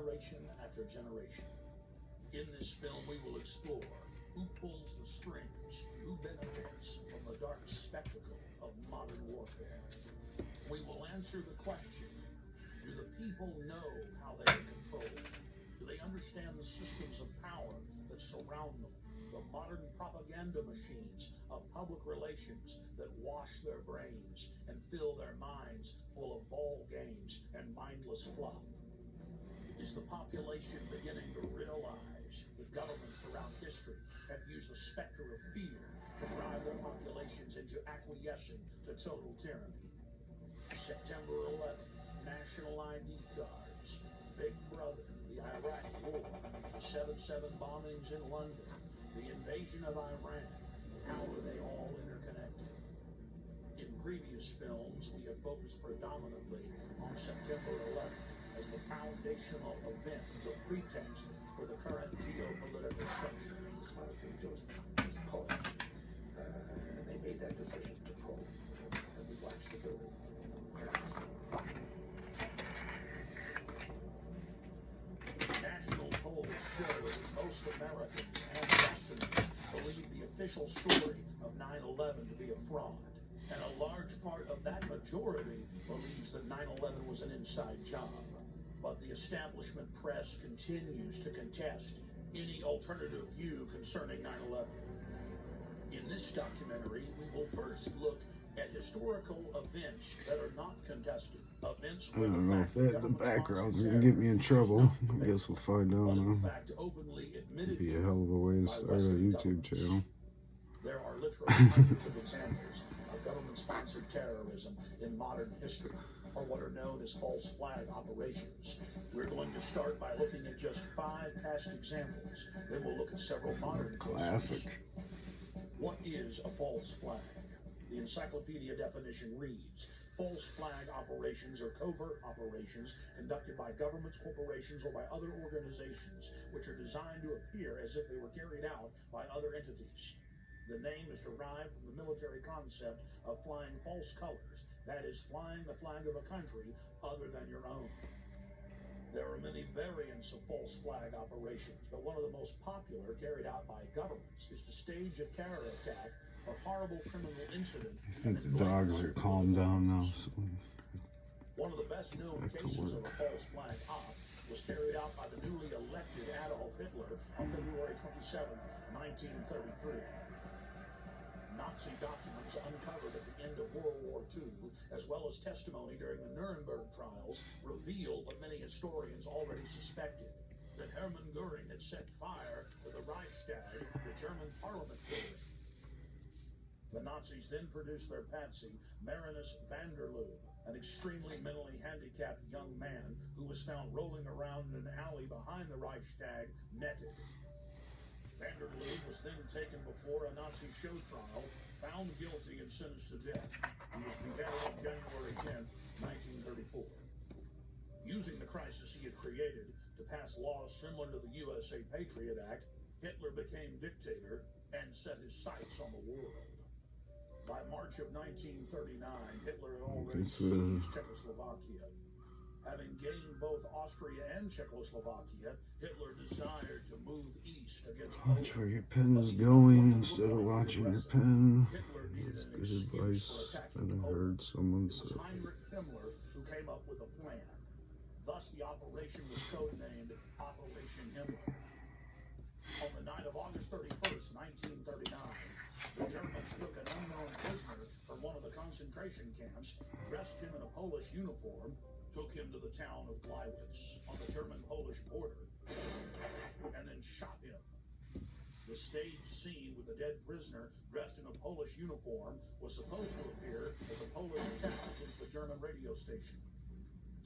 generation after generation. In this film, we will explore who pulls the strings, who benefits from the dark spectacle of modern warfare. We will answer the question, do the people know how they are controlled? Do they understand the systems of power that surround them? The modern propaganda machines of public relations that wash their brains and fill their minds full of ball games and mindless fluff. Is the population beginning to realize that governments throughout history have used the specter of fear to drive their populations into acquiescing to total tyranny? September 11th, national ID cards, Big Brother, the Iraq War, the 7/7 bombings in London, the invasion of Iran. How are they all interconnected? In previous films, we have focused predominantly on September 11th as the foundational event, the pretext for the current geopolitical structure. It's honestly just pulling. And they made that decision to pull. And we watched the building collapse. National polls show that most Americans and Westerners believe the official story of 9/11 to be a fraud. And a large part of that majority believes that 9/11 was an inside job. But the establishment press continues to contest any alternative view concerning 9/11. In this documentary, we will first look at historical events that are not contested. Events I don't know if that in the background's gonna get me in trouble. I guess we'll find out. It'd be a hell of a way to start a YouTube channel. There are literally hundreds of examples of government-sponsored terrorism in modern history, or what are known as false flag operations. We're going to start by looking at just 5 past examples. Then we'll look at several modern classic. cases. What is a false flag? The encyclopedia definition reads, false flag operations are covert operations conducted by governments, corporations, or by other organizations which are designed to appear as if they were carried out by other entities. The name is derived from the military concept of flying false colors, that is, flying the flag of a country other than your own. There are many variants of false flag operations, but one of the most popular carried out by governments is to stage a terror attack or horrible criminal incident. I think the dogs are calmed down now. So one of the best known cases of a false flag op was carried out by the newly elected Adolf Hitler on February 27, 1933. Nazi documents uncovered at the end of World War II, as well as testimony during the Nuremberg trials, revealed what many historians already suspected, that Hermann Goering had set fire to the Reichstag, the German parliament building. The Nazis then produced their patsy, Marinus van der Lubbe, an extremely mentally handicapped young man who was found rolling around in an alley behind the Reichstag, naked. Van der Lubbe was then taken before a Nazi show trial, found guilty and sentenced to death. He was beheaded on January 10, 1934. Using the crisis he had created to pass laws similar to the USA Patriot Act, Hitler became dictator and set his sights on the world. By March of 1939, Hitler had already seized Czechoslovakia. Having gained both Austria and Czechoslovakia, Hitler desired to move east against Poland. Watch where your pen is going instead of watching your pen. That's good advice that I heard someone say. It was Heinrich Himmler who came up with a plan. Thus, the operation was codenamed Operation Himmler. On the night of August 31st, 1939, the Germans took an unknown prisoner from one of the concentration camps, dressed him in a Polish uniform, took him to the town of Gleiwitz on the German-Polish border, and then shot him. The staged scene with the dead prisoner dressed in a Polish uniform was supposed to appear as a Polish attack against the German radio station.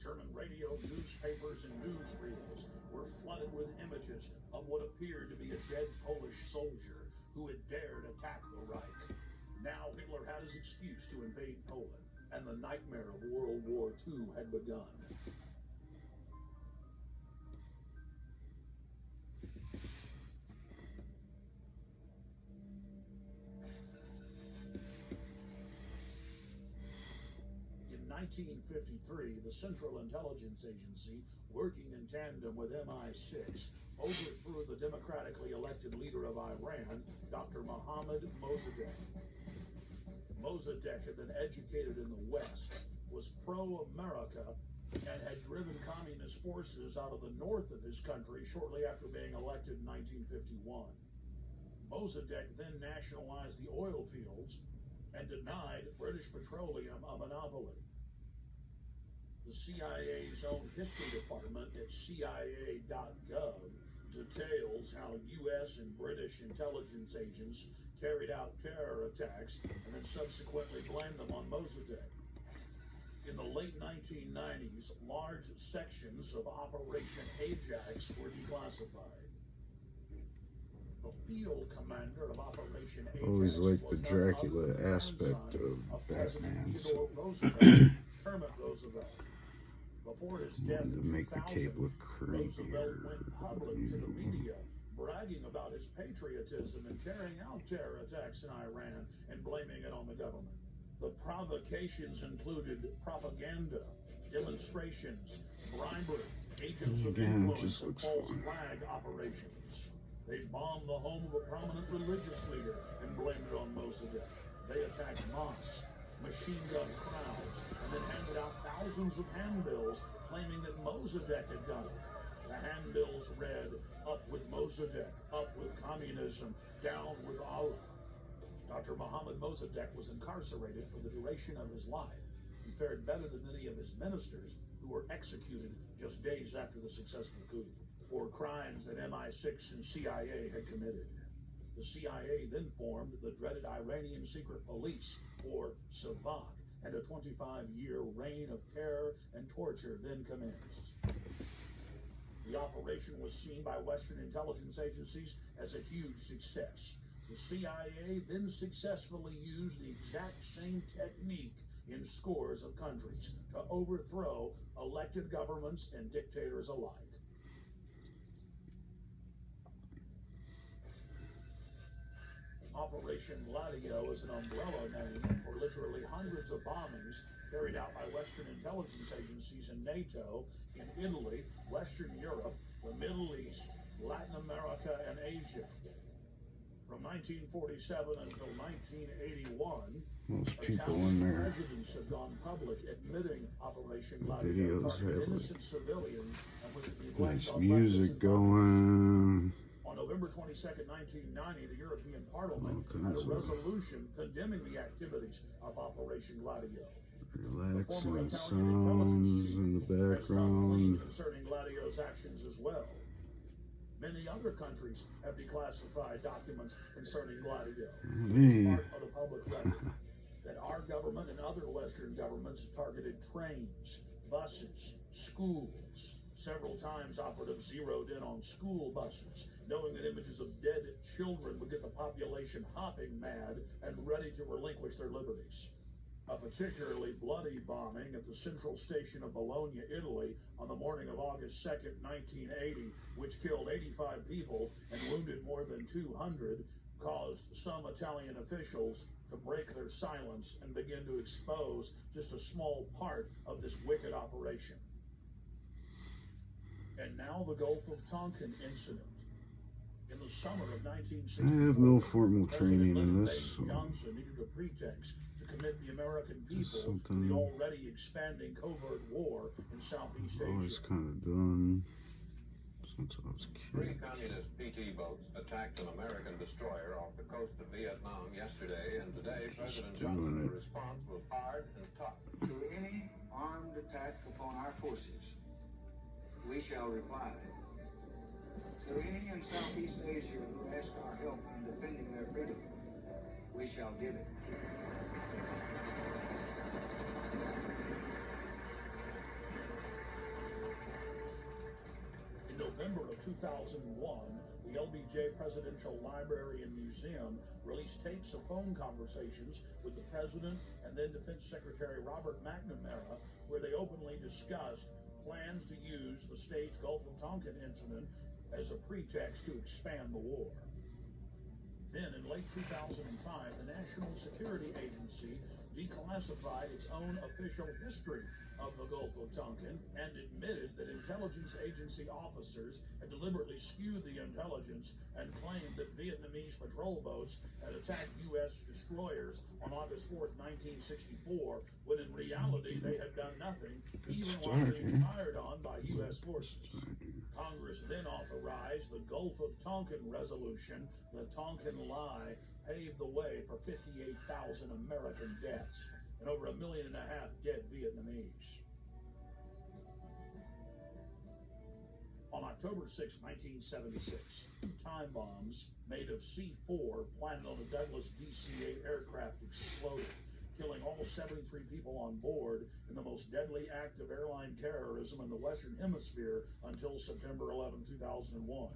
German radio, newspapers, and newsreels were flooded with images of what appeared to be a dead Polish soldier who had dared attack the Reich. Now Hitler had his excuse to invade Poland, and the nightmare of World War II had begun. In 1953, the Central Intelligence Agency, working in tandem with MI6, overthrew the democratically elected leader of Iran, Dr. Mohammad Mossadegh. Mossadegh had been educated in the West, was pro-America, and had driven communist forces out of the north of his country shortly after being elected in 1951. Mossadegh then nationalized the oil fields and denied British Petroleum a monopoly. The CIA's own history department at CIA.gov details how U.S. and British intelligence agents carried out terror attacks and then subsequently blamed them on Mossadegh. In the late 1990s, large sections of Operation Ajax were declassified. The field commander of Operation Ajax Always liked the was Dracula none other than the aspect grandson of President Batman, Theodore so Roosevelt, Kermit Roosevelt. Before his death to in make the 2000, cape look Roosevelt creepier went public to the media, bragging about his patriotism and carrying out terror attacks in Iran and blaming it on the government. The provocations included propaganda, demonstrations, bribery, agents of Again, it influence, just and looks false fun. flag operations. They bombed the home of a prominent religious leader and blamed it on Mossadegh. They attacked mosques, machine gun crowds, and then handed out thousands of handbills claiming that Mossadegh had done it. The handbills read, "Up with Mossadegh, up with communism, down with Allah." Dr. Mohammad Mossadegh was incarcerated for the duration of his life and fared better than many of his ministers who were executed just days after the successful coup for crimes that MI6 and CIA had committed. The CIA then formed the dreaded Iranian secret police, or Savak, and a 25-year reign of terror and torture then commenced. The operation was seen by Western intelligence agencies as a huge success. The CIA then successfully used the exact same technique in scores of countries to overthrow elected governments and dictators alike. Operation Gladio is an umbrella name for literally hundreds of bombings carried out by Western intelligence agencies and NATO in Italy, Western Europe, the Middle East, Latin America, and Asia. From 1947 until 1981, Most people Italian in there. presidents have gone public admitting Operation Gladio Videos targeted have innocent civilians and was neglect nice on music practice and public. going. On November 22nd, 1990, the European Parliament All had a kinds of resolution condemning the activities of Operation Gladio. Relaxing sounds in the background. Concerning Gladio's actions as well. Many other countries have declassified documents concerning Gladio. It's part of the public record that our government and other Western governments targeted trains, buses, schools. Several times operatives zeroed in on school buses, knowing that images of dead children would get the population hopping mad and ready to relinquish their liberties. A particularly bloody bombing at the central station of Bologna, Italy, on the morning of August 2nd, 1980, which killed 85 people and wounded more than 200, caused some Italian officials to break their silence and begin to expose just a small part of this wicked operation. And now the Gulf of Tonkin incident. In the summer of 1964, I have no formal training in President this, so Johnson needed a pretext to commit the American people to something the already expanding covert war in Southeast I've always Asia. kind of done since I was a Three kid. communist PT boats attacked an American destroyer off the coast of Vietnam yesterday, and today President Johnson's response was hard and tough. To any armed attack upon our forces, we shall reply. To any in Southeast Asia who ask our help in defending their freedom, we shall give it. In November of 2001, the LBJ Presidential Library and Museum released tapes of phone conversations with the President and then Defense Secretary Robert McNamara, where they openly discussed plans to use the staged Gulf of Tonkin incident as a pretext to expand the war. Then, in late 2005, the National Security Agency declassified its own official history of the Gulf of Tonkin and admitted that intelligence agency officers had deliberately skewed the intelligence and claimed that Vietnamese patrol boats had attacked U.S. destroyers on August 4th, 1964, when in reality they had done nothing, even while being fired on by U.S. forces. Congress then authorized the Gulf of Tonkin Resolution. The Tonkin Lie paved the way for 58,000 American deaths and over 1.5 million dead Vietnamese. On October 6, 1976, two time bombs made of C4 planted on a Douglas DC-8 aircraft exploded, killing all 73 people on board in the most deadly act of airline terrorism in the Western Hemisphere until September 11, 2001.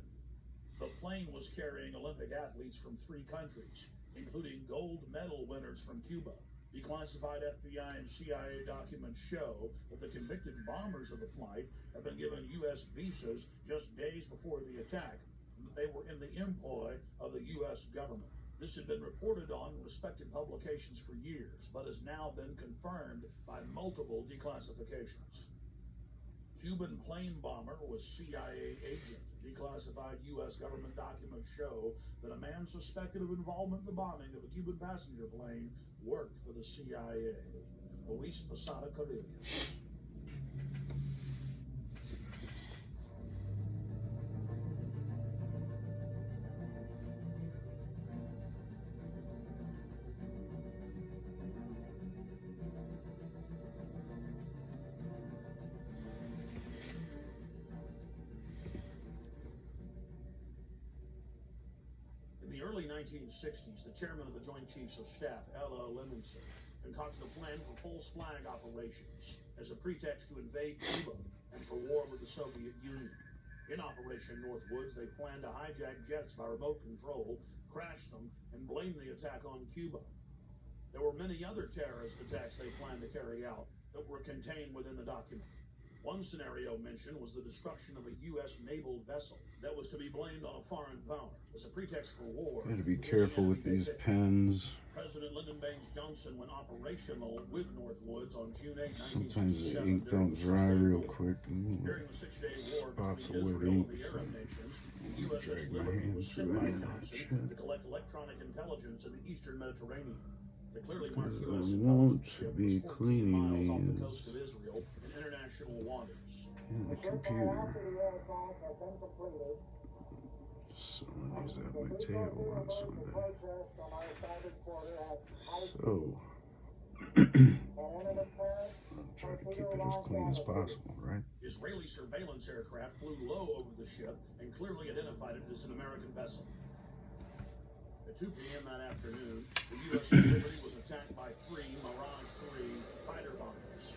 The plane was carrying Olympic athletes from 3 countries, including gold medal winners from Cuba. Declassified FBI and CIA documents show that the convicted bombers of the flight had been given U.S. visas just days before the attack, and that they were in the employ of the U.S. government. This had been reported on in respected publications for years, but has now been confirmed by multiple declassifications. Cuban plane bomber was CIA agent. Declassified U.S. government documents show that a man suspected of involvement in the bombing of a Cuban passenger plane worked for the CIA. Luis Posada Carrillo. In the early 1960s, the chairman of the Joint Chiefs of Staff, Ella Levinson, concocted a plan for false flag operations as a pretext to invade Cuba and for war with the Soviet Union. In Operation Northwoods, they planned to hijack jets by remote control, crash them, and blame the attack on Cuba. There were many other terrorist attacks they planned to carry out that were contained within the document. One scenario mentioned was the destruction of a U.S. naval vessel that was to be blamed on a foreign power as a pretext for war. Gotta be careful with these pens. President Lyndon Baines Johnson went operational with Northwoods on June 8, Sometimes the 1967. ink don't dry real quick. During the 6-day war Spots of between wet Israel ink. and the Arab nations, the USS Drag my Liberty hands was sent through by it. Johnson to collect electronic intelligence in the eastern Mediterranean. The clearly marked Because U.S. I want intelligence ship to be was 14 cleaning miles off the these. coast of Israel in international waters. And the computer. Some of these at my table on Sunday. So, I'm trying to keep it as clean as possible, right? Israeli surveillance aircraft flew low over the ship and clearly identified it as an American vessel. At 2 p.m. that afternoon, the USS Liberty was attacked by 3 Mirage 3 fighter bombers.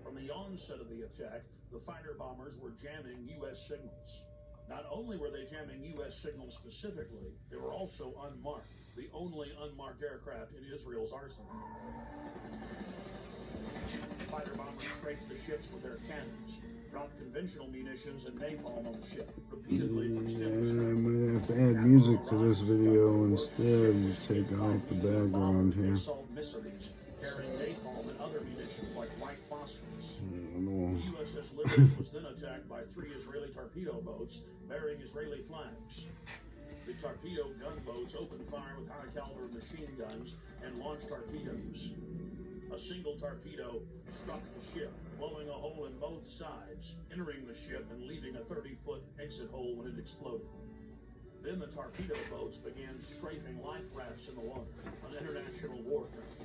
From the onset of the attack, the fighter bombers were jamming U.S. signals. Not only were they jamming U.S. signals specifically, they were also unmarked, the only unmarked aircraft in Israel's arsenal. Fighter bombers strafed the ships with their cannons, dropped conventional munitions and napalm on the ship, repeatedly from stem to I stern. might have to add music to this video instead and take out the background here. Assault missiles carrying napalm and other munitions like white phosphorus. I don't know. The USS Liberty was then attacked by 3 Israeli torpedo boats bearing Israeli flags. The torpedo gunboats opened fire with high-caliber machine guns and launched torpedoes. A single torpedo struck the ship, blowing a hole in both sides, entering the ship and leaving a 30-foot exit hole when it exploded. Then the torpedo boats began strafing life rafts in the water, an international war crime.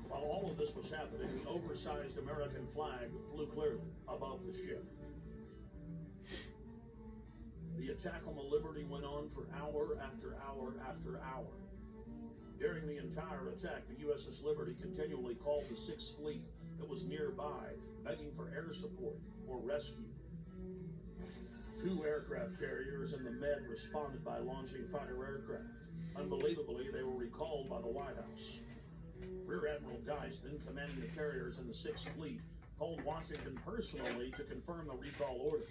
While all of this was happening, the oversized American flag flew clearly above the ship. The attack on the Liberty went on for hour after hour after hour. During the entire attack, the USS Liberty continually called the 6th Fleet that was nearby, begging for air support or rescue. 2 aircraft carriers in the Med responded by launching fighter aircraft. Unbelievably, they were recalled by the White House. Rear Admiral Geist, then commanding the carriers in the 6th Fleet, called Washington personally to confirm the recall order.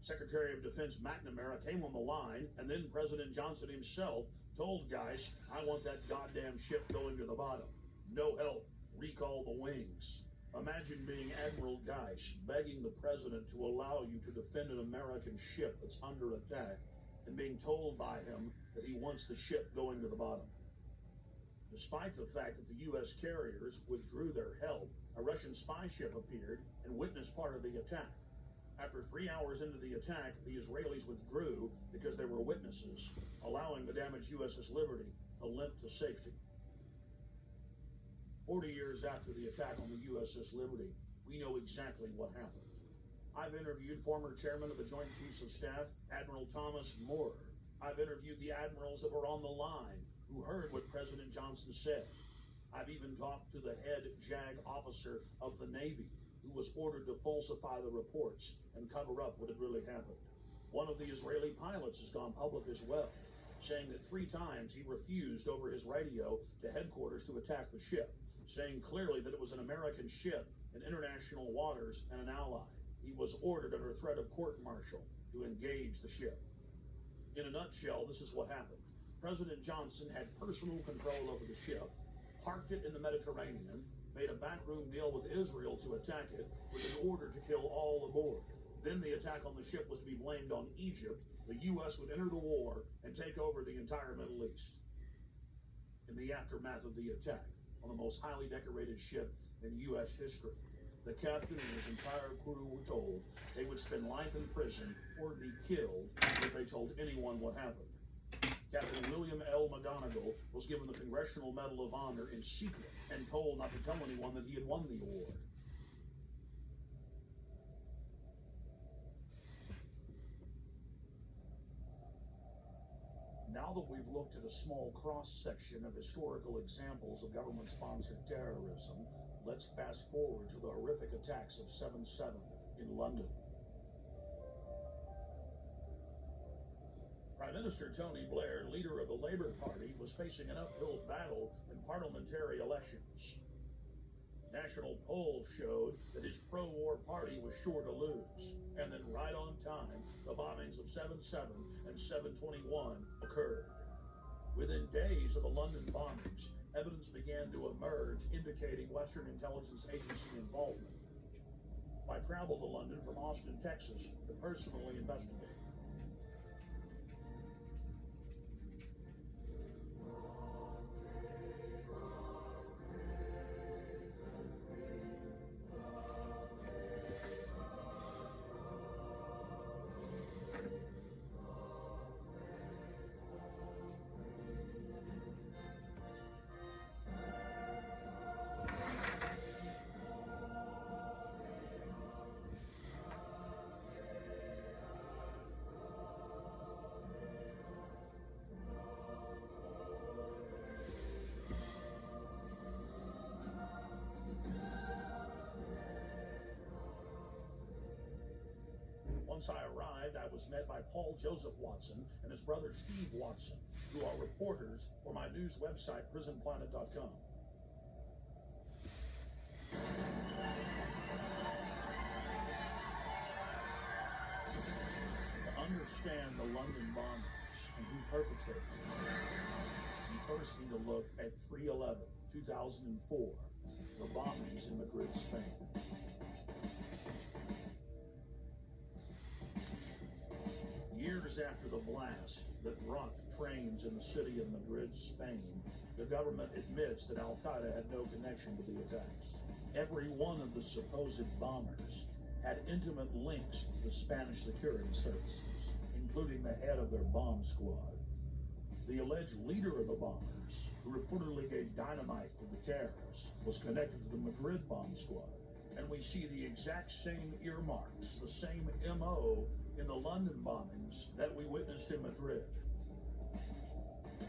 Secretary of Defense McNamara came on the line, and then President Johnson himself told Geis, "I want that goddamn ship going to the bottom. No help. Recall the wings." Imagine being Admiral Geis begging the president to allow you to defend an American ship that's under attack, and being told by him that he wants the ship going to the bottom. Despite the fact that the U.S. carriers withdrew their help, a Russian spy ship appeared and witnessed part of the attack. After 3 hours into the attack, the Israelis withdrew because they were witnesses, allowing the damaged USS Liberty to limp to safety. 40 years after the attack on the USS Liberty, we know exactly what happened. I've interviewed former chairman of the Joint Chiefs of Staff, Admiral Thomas Moore. I've interviewed the admirals that were on the line who heard what President Johnson said. I've even talked to the head JAG officer of the Navy, who was ordered to falsify the reports and cover up what had really happened. One of the Israeli pilots has gone public as well, saying that 3 times he refused over his radio to headquarters to attack the ship, saying clearly that it was an American ship in international waters and an ally. He was ordered under threat of court-martial to engage the ship. In a nutshell, this is what happened. President Johnson had personal control over the ship, parked it in the Mediterranean, made a backroom deal with Israel to attack it with an order to kill all aboard. Then the attack on the ship was to be blamed on Egypt. The U.S. would enter the war and take over the entire Middle East. In the aftermath of the attack on the most highly decorated ship in U.S. history, the captain and his entire crew were told they would spend life in prison or be killed if they told anyone what happened. Captain William L. McGonigal was given the Congressional Medal of Honor in secret and told not to tell anyone that he had won the award. Now that we've looked at a small cross-section of historical examples of government-sponsored terrorism, let's fast forward to the horrific attacks of 7/7 in London. Prime Minister Tony Blair, leader of the Labour Party, was facing an uphill battle in parliamentary elections. National polls showed that his pro-war party was sure to lose. And then right on time, the bombings of 7/7 and 7/21 occurred. Within days of the London bombings, evidence began to emerge indicating Western intelligence agency involvement. I traveled to London from Austin, Texas, to personally investigate. Once I arrived, I was met by Paul Joseph Watson and his brother Steve Watson, who are reporters for my news website, prisonplanet.com. To understand the London bombings and who perpetrated them, you first need to look at 3/11/2004, the bombings in Madrid, Spain. Years after the blast that rocked trains in the city of Madrid, Spain, the government admits that Al-Qaeda had no connection to the attacks. Every one of the supposed bombers had intimate links to Spanish security services, including the head of their bomb squad. The alleged leader of the bombers, who reportedly gave dynamite to the terrorists, was connected to the Madrid bomb squad. And we see the exact same earmarks, the same MO in the London bombings that we witnessed in Madrid.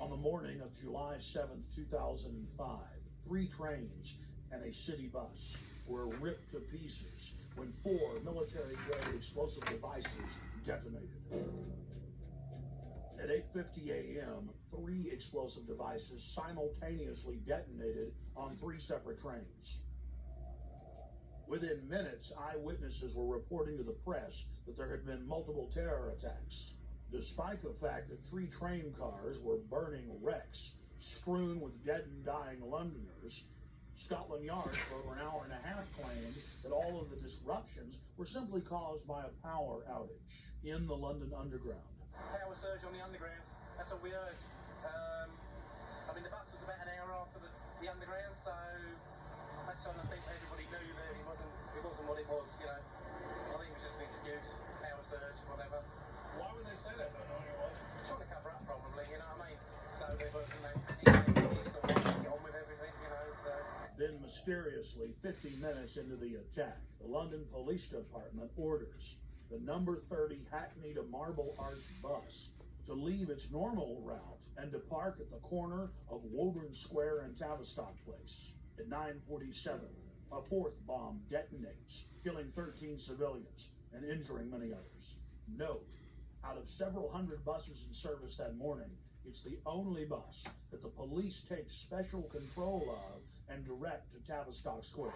On the morning of July 7th, 2005, 3 trains and a city bus were ripped to pieces when 4 military-grade explosive devices detonated. At 8:50 a.m., 3 explosive devices simultaneously detonated on 3 separate trains. Within minutes, eyewitnesses were reporting to the press that there had been multiple terror attacks, despite the fact that 3 train cars were burning wrecks strewn with dead and dying Londoners. Scotland Yard for over an hour and a half claimed that all of the disruptions were simply caused by a power outage in the London Underground. Power surge on the Underground, that's what we heard. I mean, the bus was about an hour after the Underground, so that's when I think everybody knew that it wasn't what it was, you know. I think it was just an excuse, power surge, whatever. Why would they say that though, knowing it wasn't? Trying to cover up probably, you know what I mean? So they were, you know, so why not get on with everything, you know, so. Then mysteriously, 50 minutes into the attack, the London Police Department orders the number 30 Hackney to Marble Arch bus to leave its normal route and to park at the corner of Woburn Square and Tavistock Place. At 9:47, a 4th bomb detonates, killing 13 civilians and injuring many others. Note, out of several hundred buses in service that morning, it's the only bus that the police take special control of and direct to Tavistock Square.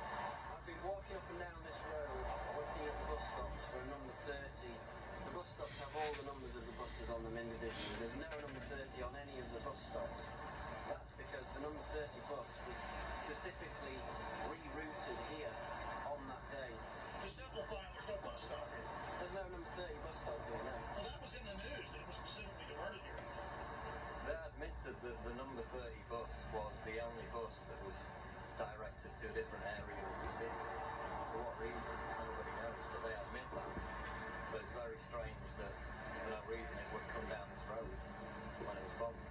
I've been walking up and down this road looking at the bus stops for a number 30. The bus stops have all the numbers of the buses on them individually. There's no number 30 on any of the bus stops. That's because the number 30 bus was specifically rerouted here on that day. To simplify, there's no bus stop here. There's no number 30 bus stop here, no. Well, that was in the news, that it was specifically diverted here. They admitted that the number 30 bus was the only bus that was directed to a different area of the city. For what reason? Nobody knows, but they admit that. So it's very strange that for no reason it would come down this road when it was bombed.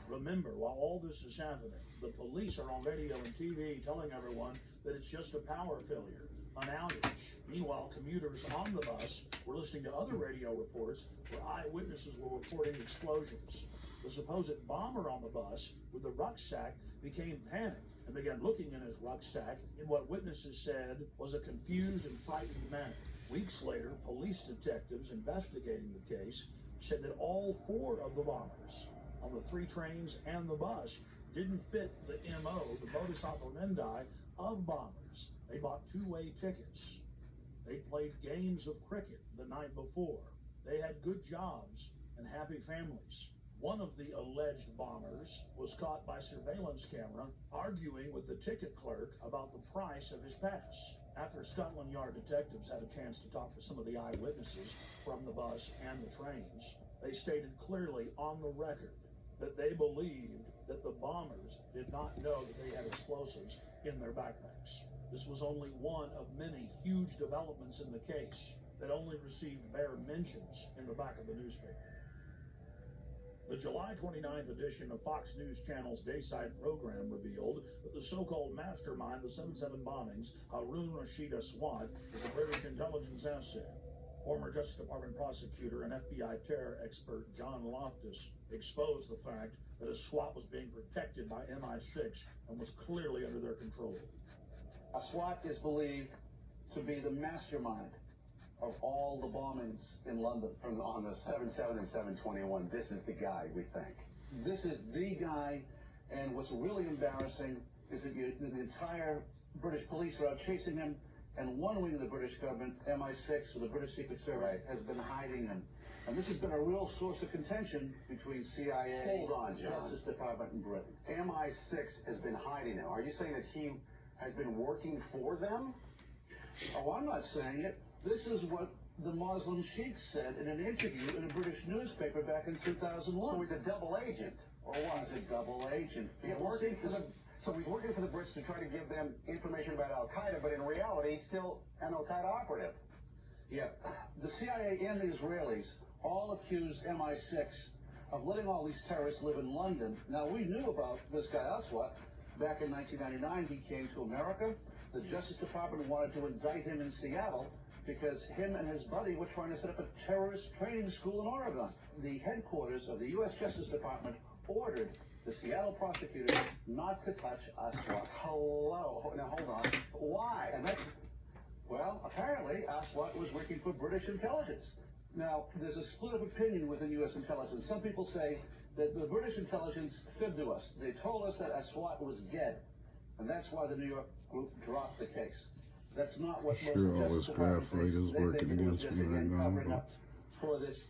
Remember, while all this is happening, the police are on radio and TV telling everyone that it's just a power failure, an outage. Meanwhile, commuters on the bus were listening to other radio reports where eyewitnesses were reporting explosions. The supposed bomber on the bus with the rucksack became panicked and began looking in his rucksack in what witnesses said was a confused and frightened manner. Weeks later, police detectives investigating the case said that all 4 of the bombers on the 3 trains and the bus didn't fit the MO, the modus operandi of bombers. They bought 2-way tickets. They played games of cricket the night before. They had good jobs and happy families. One of the alleged bombers was caught by surveillance camera arguing with the ticket clerk about the price of his pass. After Scotland Yard detectives had a chance to talk to some of the eyewitnesses from the bus and the trains, they stated clearly on the record that they believed that the bombers did not know that they had explosives in their backpacks. This was only one of many huge developments in the case that only received bare mentions in the back of the newspaper. The July 29th edition of Fox News Channel's Dayside program revealed that the so-called mastermind of the 7/7 bombings, Harun Rashid Aswad, is a British intelligence asset. Former Justice Department prosecutor and FBI terror expert John Loftus exposed the fact that Aswad was being protected by MI6 and was clearly under their control. Aswad is believed to be the mastermind of all the bombings in London on the 7/7 and 7/21. This is the guy, we think. This is the guy, and what's really embarrassing is that the entire British police are out chasing him, and one wing of the British government, MI6, or the British Secret Service, has been hiding him. And this has been a real source of contention between CIA, Hold on, John. Justice Department, and Britain. MI6 has been hiding him. Are you saying that he has been working for them? Oh, I'm not saying it. This is what the Muslim Sheikh said in an interview in a British newspaper back in 2001. So he's a double agent. Or was a double agent. Yeah, so he's working for the Brits to try to give them information about Al-Qaeda, but in reality, he's still an Al-Qaeda operative. Yeah. The CIA and the Israelis all accused MI6 of letting all these terrorists live in London. Now, we knew about this guy Aswad. Back in 1999, he came to America. The Justice Department wanted to indict him in Seattle because him and his buddy were trying to set up a terrorist training school in Oregon. The headquarters of the U.S. Justice Department ordered the Seattle prosecutors not to touch Aswad. Hello. Now, hold on. Why? And that's, well, apparently Aswad was working for British intelligence. Now, there's a split of opinion within U.S. intelligence. Some people say that the British intelligence fibbed to us. They told us that Aswad was dead, and that's why the New York group dropped the case. That's not what Sure, all this graphite is working against me right now, but for this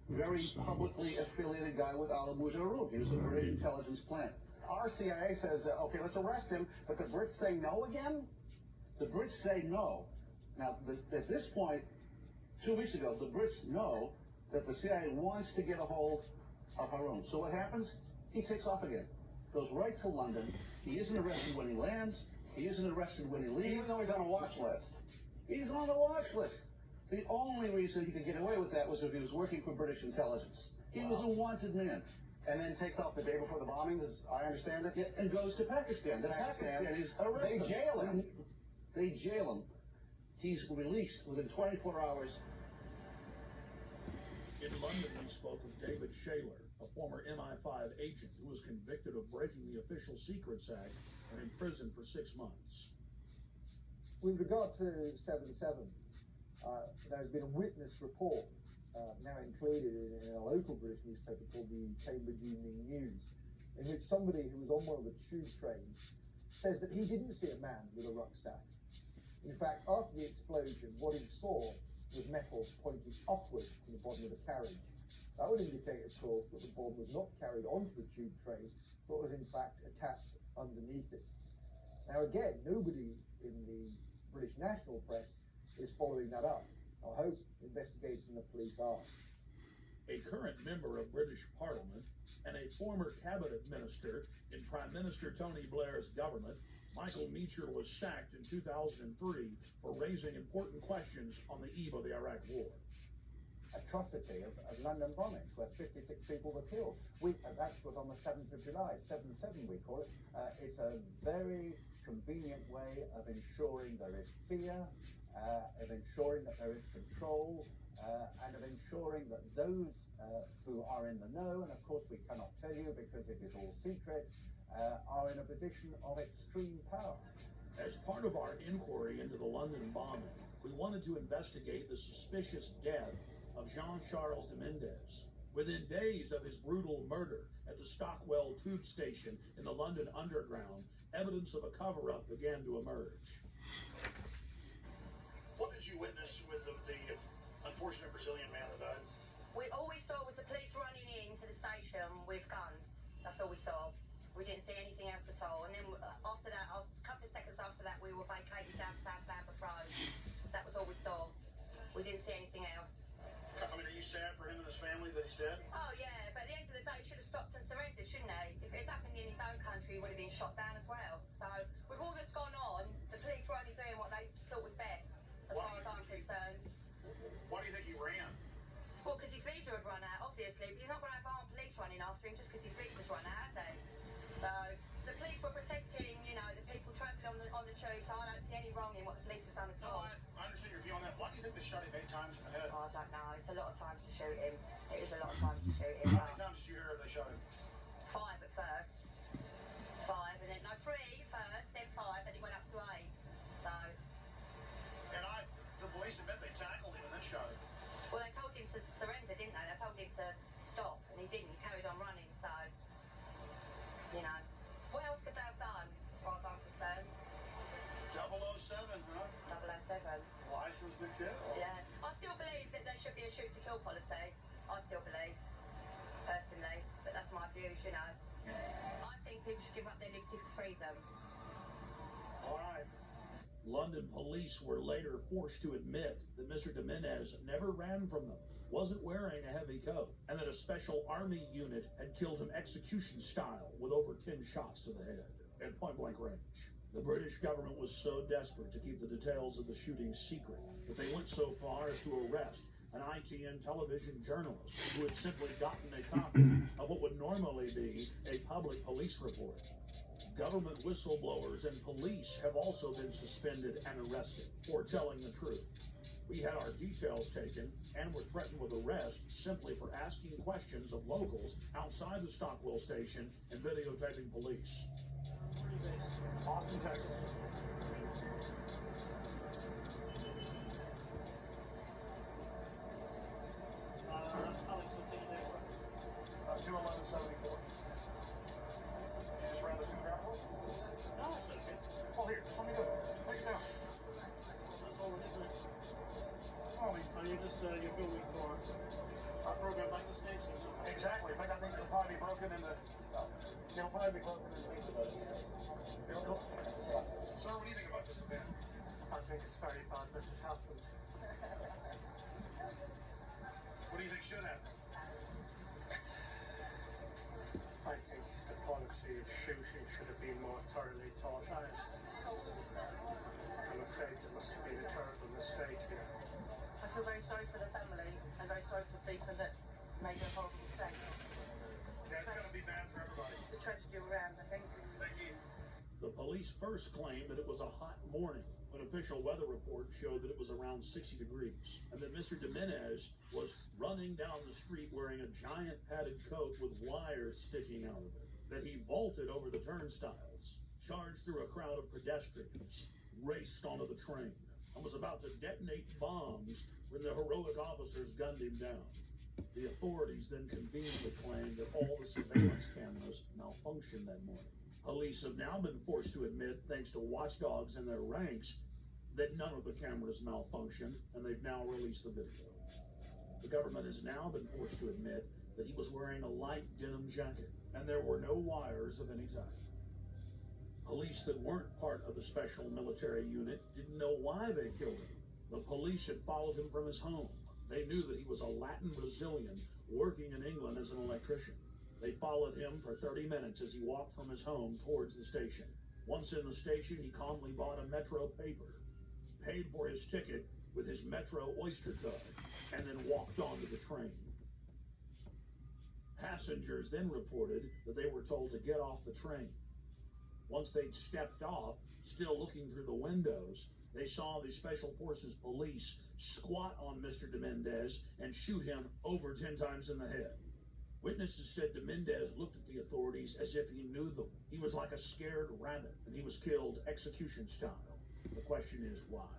very publicly affiliated guy with Al-Mujarrab. He was a British intelligence plant. Our CIA says, okay, let's arrest him, but the Brits say no again? The Brits say no. Now, at this point, 2 weeks ago, the Brits know that the CIA wants to get a hold of Haroun. So what happens? He takes off again. Goes right to London. He isn't arrested when he lands. He isn't arrested when he leaves. Even though he's on a watch list. He's on the watch list. The only reason he could get away with that was if he was working for British intelligence. He was a wanted man. And then takes off the day before the bombings, as I understand it. Yeah, and goes to Pakistan. The Pakistan is arrested. They jail him. They jail him. He's released within 24 hours. In London, we spoke with David Shaler, a former MI5 agent who was convicted of breaking the Official Secrets Act and imprisoned for 6 months. With regard to 7/7, there's been a witness report now included in a local British newspaper called the Cambridge Evening News, in which somebody who was on one of the tube trains says that he didn't see a man with a rucksack. In fact, after the explosion, what he saw was metal pointing upward from the bottom of the carriage. That would indicate, of course, that the bomb was not carried onto the tube train, but was in fact attached underneath it. Now again, nobody in the British national press is following that up. I hope investigators and the police are. A current member of British Parliament and a former cabinet minister in Prime Minister Tony Blair's government, Michael Meacher, was sacked in 2003 for raising important questions on the eve of the Iraq War. Atrocity of London bombings, where 56 people were killed. That was on the 7th of July, 7/7 we call it. It's a very convenient way of ensuring there is fear, of ensuring that there is control, and of ensuring that those who are in the know, and of course we cannot tell you because it is all secret, are in a position of extreme power. As part of our inquiry into the London bombing, we wanted to investigate the suspicious death of Jean-Charles de Mendes. Within days of his brutal murder at the Stockwell tube station in the London Underground, evidence of a cover-up began to emerge. What did you witness with the unfortunate Brazilian man that died? All we saw was the police running into the station with guns. That's all we saw. We didn't see anything else at all. And then after that, a couple of seconds after that, we were vacated down South Lambeth Road. That was all we saw. We didn't see anything else. I mean, are you sad for him and his family that he's dead? Oh yeah, but at the end of the day, he should have stopped and surrendered, shouldn't he? If it had happened in his own country, he would have been shot down as well. So with all that's gone on, the police were only doing what they thought was best, as far as I'm concerned. Why do you think he ran? Well, because his visa had run out, obviously. But he's not going to have armed police running after him just because his visa's run out, has he? So the police were protecting, the people travelling on the tube. So I don't see any wrong in what the police have done at all. I understand your view on that. Why do you think they shot him 8 times in the head? Oh, I don't know. It's a lot of times to shoot him. It is a lot of times to shoot him. How many times did you hear they shot him? 5 at first. 5, and then 3 first, then 5, then it went up to 8. So. And the police admit they tackled him and then shot him. Well, they told him to surrender, didn't they? They told him to stop, and he didn't. He carried on running, so, What else could they have done, as far as I'm concerned? 007, huh? 007. License to kill. Yeah. I still believe that there should be a shoot-to-kill policy. I still believe, personally, but that's my views, I think people should give up their liberty for freedom. All right. London police were later forced to admit that Mr. de Mendes never ran from them, wasn't wearing a heavy coat, and that a special army unit had killed him execution style with over 10 shots to the head at point-blank range. The British government was so desperate to keep the details of the shooting secret that they went so far as to arrest an ITN television journalist who had simply gotten a copy of what would normally be a public police report. Government whistleblowers and police have also been suspended and arrested for telling the truth. We had our details taken and were threatened with arrest simply for asking questions of locals outside the Stockwell station and videotaping police. Austin, Texas. Alex, what's in there? 21174. You just ran this in the ground for us? No, it's okay. Oh, here, let me do it. Take it down. 2 week for our program like mistakes and so on. Exactly. In fact, I think it'll probably be broken into it'll probably be broken into pieces. So, what do you think about this event? I think it's very bad that it happened. What do you think should happen? I think the policy of shooting should have been more thoroughly thought out. I'm afraid there must have been a terrible mistake here. I feel very sorry for the family and very sorry for the policeman that made a horrible mistake. Yeah, it's going to be bad for everybody. It's a tragedy all around, I think. Thank you. The police first claimed that it was a hot morning, when official weather reports showed that it was around 60 degrees, and that Mr. Jimenez was running down the street wearing a giant padded coat with wires sticking out of it, that he vaulted over the turnstiles, charged through a crowd of pedestrians, raced onto the train, and was about to detonate bombs when the heroic officers gunned him down. The authorities then conveniently claimed that all the surveillance cameras malfunctioned that morning. Police have now been forced to admit, thanks to watchdogs in their ranks, that none of the cameras malfunctioned, and they've now released the video. The government has now been forced to admit that he was wearing a light denim jacket, and there were no wires of any type. Police that weren't part of the special military unit didn't know why they killed him. The police had followed him from his home. They knew that he was a Latin Brazilian working in England as an electrician. They followed him for 30 minutes as he walked from his home towards the station. Once in the station, he calmly bought a Metro paper, paid for his ticket with his Metro Oyster card, and then walked onto the train. Passengers then reported that they were told to get off the train. Once they'd stepped off, still looking through the windows, they saw the Special Forces police squat on Mr. Mendez and shoot him over 10 times in the head. Witnesses said Mendez looked at the authorities as if he knew them. He was like a scared rabbit, and he was killed execution style. The question is why?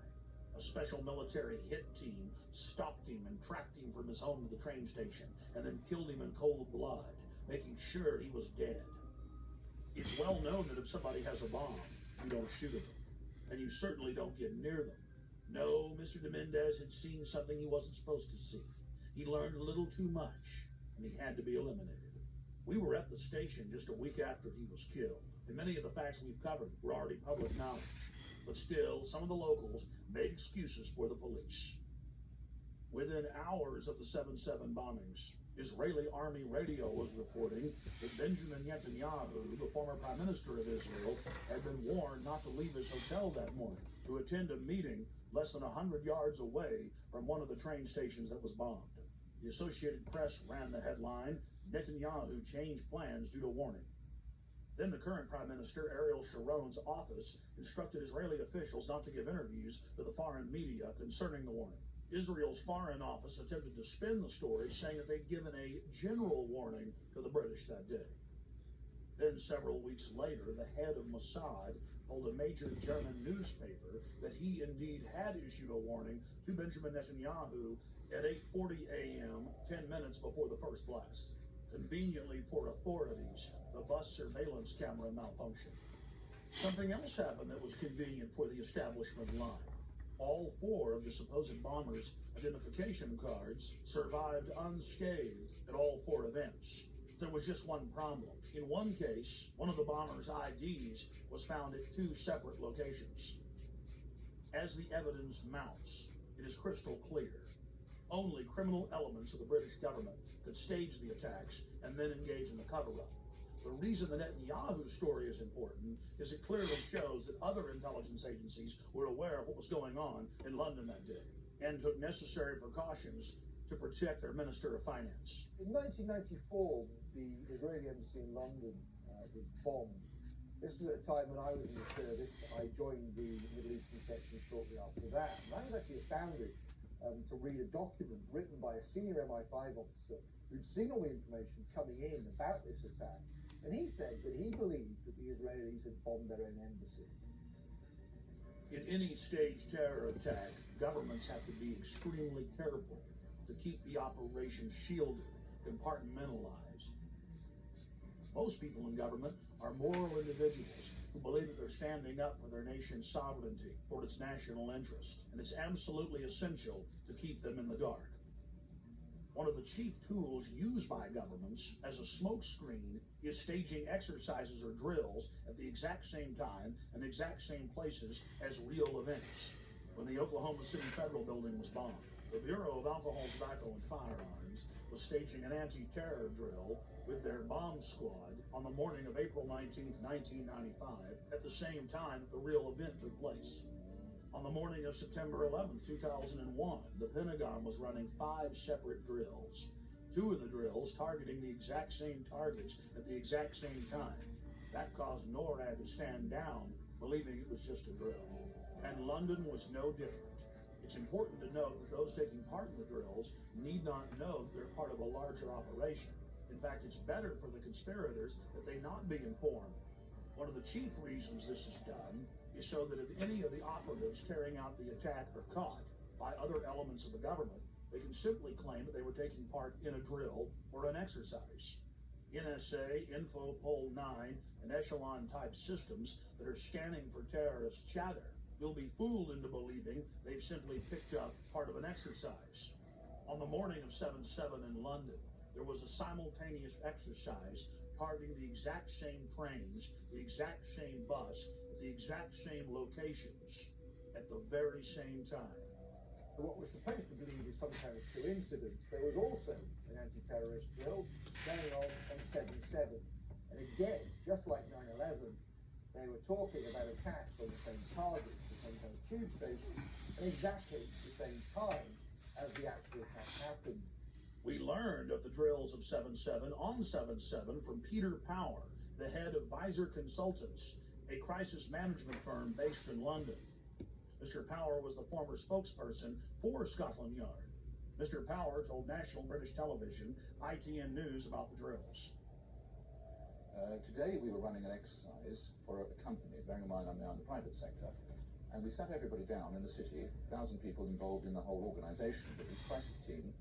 A special military hit team stopped him and tracked him from his home to the train station, and then killed him in cold blood, making sure he was dead. It's well known that if somebody has a bomb, you don't shoot at them, and you certainly don't get near them. No, Mr. Mendez had seen something he wasn't supposed to see. He learned a little too much, and he had to be eliminated. We were at the station just a week after he was killed, and many of the facts we've covered were already public knowledge. But still, some of the locals made excuses for the police. Within hours of the 7/7 bombings, Israeli army radio was reporting that Benjamin Netanyahu, the former prime minister of Israel, had been warned not to leave his hotel that morning to attend a meeting less than 100 yards away from one of the train stations that was bombed. The Associated Press ran the headline, "Netanyahu changed plans due to warning." Then the current Prime Minister, Ariel Sharon's office, instructed Israeli officials not to give interviews to the foreign media concerning the warning. Israel's Foreign Office attempted to spin the story, saying that they'd given a general warning to the British that day. Then several weeks later, the head of Mossad told a major German newspaper that he indeed had issued a warning to Benjamin Netanyahu at 8:40 a.m., 10 minutes before the first blast. Conveniently for authorities, the bus surveillance camera malfunctioned. Something else happened that was convenient for the establishment line. All 4 of the supposed bombers' identification cards survived unscathed at all 4 events. There was just one problem. In one case, one of the bombers' IDs was found at 2 separate locations. As the evidence mounts, it is crystal clear. Only criminal elements of the British government could stage the attacks and then engage in the cover-up. The reason the Netanyahu story is important is it clearly shows that other intelligence agencies were aware of what was going on in London that day and took necessary precautions to protect their Minister of Finance. In 1994, the Israeli embassy in London was bombed. This was at a time when I was in the service. I joined the Middle Eastern section shortly after that. And I was actually astounded to read a document written by a senior MI5 officer who'd seen all the information coming in about this attack. And he said that he believed that the Israelis had bombed their own embassy. In any staged terror attack, governments have to be extremely careful to keep the operation shielded, compartmentalized. Most people in government are moral individuals who believe that they're standing up for their nation's sovereignty, for its national interest, and it's absolutely essential to keep them in the dark. One of the chief tools used by governments as a smokescreen is staging exercises or drills at the exact same time and exact same places as real events. When the Oklahoma City Federal Building was bombed, the Bureau of Alcohol, Tobacco, and Firearms was staging an anti-terror drill with their bomb squad on the morning of April 19, 1995, at the same time that the real event took place. On the morning of September 11, 2001, the Pentagon was running 5 separate drills. 2 of the drills targeting the exact same targets at the exact same time. That caused NORAD to stand down, believing it was just a drill. And London was no different. It's important to note that those taking part in the drills need not know that they're part of a larger operation. In fact, it's better for the conspirators that they not be informed. One of the chief reasons this is done is so that if any of the operatives carrying out the attack are caught by other elements of the government, they can simply claim that they were taking part in a drill or an exercise. NSA, Infopol 9, and Echelon-type systems that are scanning for terrorist chatter will be fooled into believing they've simply picked up part of an exercise. On the morning of 7/7 in London, there was a simultaneous exercise targeting the exact same trains, the exact same bus, at the exact same locations, at the very same time. What we're supposed to believe is some kind of coincidence. There was also an anti-terrorist drill going on 7/7. And again, just like 9/11, they were talking about attacks on the same targets, the same kind of tube station, and exactly the same time as the actual attack happened. We learned of the drills of 7/7 on 7/7 from Peter Power, the head of Visor Consultants, a crisis management firm based in London. Mr. Power was the former spokesperson for Scotland Yard. Mr. Power told National British Television, ITN News, about the drills. Today we were running an exercise for a company, bearing in mind I'm now in the private sector, and we sat everybody down in the city, 1,000 people involved in the whole organisation, the big crisis team,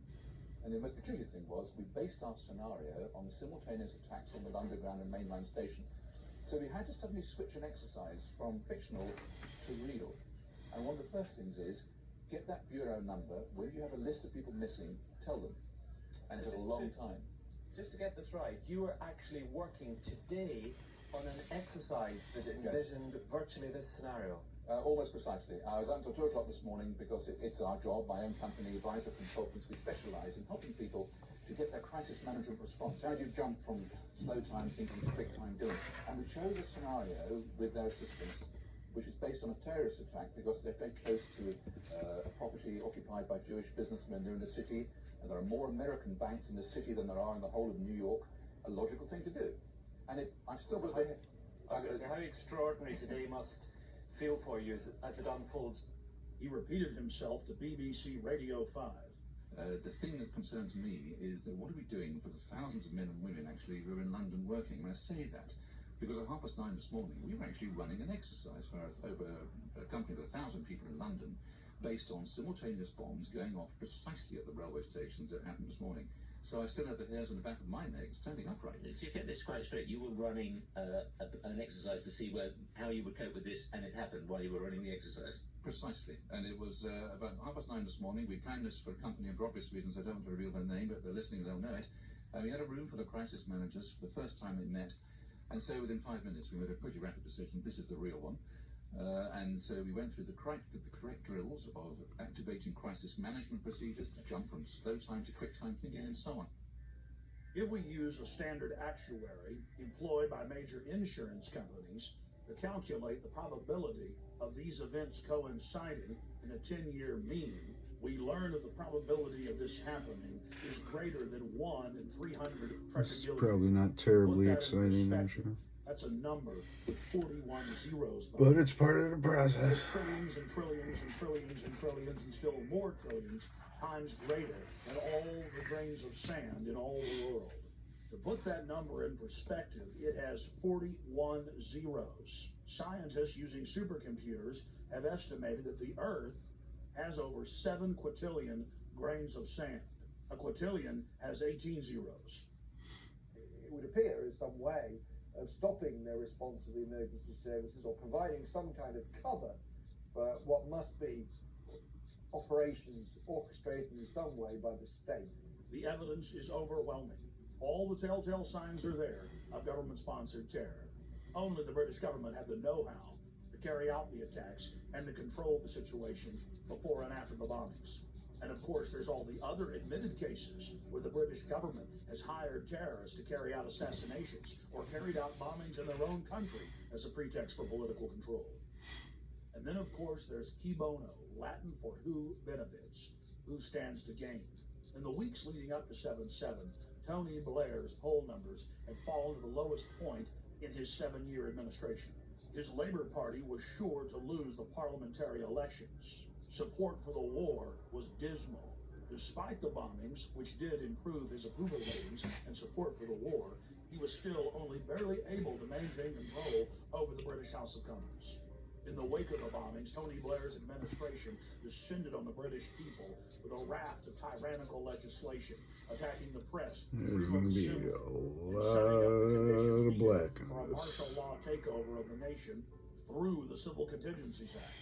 and the most peculiar thing was we based our scenario on the simultaneous attacks on the Underground and mainline station. So we had to suddenly switch an exercise from fictional to real. And one of the first things is, get that bureau number, when you have a list of people missing, tell them. And it took a long time. Just to get this right, you were actually working today on an exercise that envisioned virtually this scenario. Almost precisely. I was up until 2 o'clock this morning because it's our job, my own company, Visor Consultants. We specialise in helping people to get their crisis management response. How do you jump from slow time thinking to quick time doing? And we chose a scenario with their assistance, which is based on a terrorist attack because they're very close to a property occupied by Jewish businessmen. They're in the city, and there are more American banks in the city than there are in the whole of New York. A logical thing to do. And I've still got how extraordinary today must feel for you as it unfolds. He repeated himself to BBC Radio 5. The thing that concerns me is that what are we doing for the thousands of men and women actually who are in London working? And I say that because at 9:30 this morning we were actually running an exercise for over a company of 1,000 people in London based on simultaneous bombs going off precisely at the railway stations that happened this morning. So I still have the hairs on the back of my neck standing upright. To get this quite straight, you were running an exercise to see how you would cope with this, and it happened while you were running the exercise? Precisely. And it was about 9:30 this morning. We planned this for a company, and for obvious reasons I don't want to reveal their name, but if they're listening they'll know it. We had a room full of crisis managers for the first time they met, and so within 5 minutes we made a pretty rapid decision. This is the real one. And so we went through the correct drills of activating crisis management procedures to jump from slow time to quick time thinking and so on. If we use a standard actuary employed by major insurance companies to calculate the probability of these events coinciding in a 10-year mean, we learn that the probability of this happening is greater than 1 in 300 It's trillion. probably not terribly exciting, I'm sure. That's a number with 41 zeros. But it's part of the process. There's trillions and trillions and trillions and trillions and still more trillions times greater than all the grains of sand in all the world. To put that number in perspective, it has 41 zeros. Scientists using supercomputers have estimated that the Earth has over 7 quintillion grains of sand. A quintillion has 18 zeros. It would appear as some way of stopping their response to the emergency services or providing some kind of cover for what must be operations orchestrated in some way by the state. The evidence is overwhelming. All the telltale signs are there of government-sponsored terror. Only the British government had the know-how to carry out the attacks and to control the situation before and after the bombings. And of course, there's all the other admitted cases where the British government has hired terrorists to carry out assassinations or carried out bombings in their own country as a pretext for political control. And then, of course, there's qui bono, Latin for who benefits, who stands to gain. In the weeks leading up to 7/7, Tony Blair's poll numbers had fallen to the lowest point in his 7-year administration. His Labour Party was sure to lose the parliamentary elections. Support for the war was dismal. Despite the bombings, which did improve his approval ratings and support for the war, he was still only barely able to maintain control over the British House of Commons. In the wake of the bombings, Tony Blair's administration descended on the British people with a raft of tyrannical legislation, attacking the press, There's going to be a lot of black for a martial law takeover of the nation through the Civil Contingencies Act.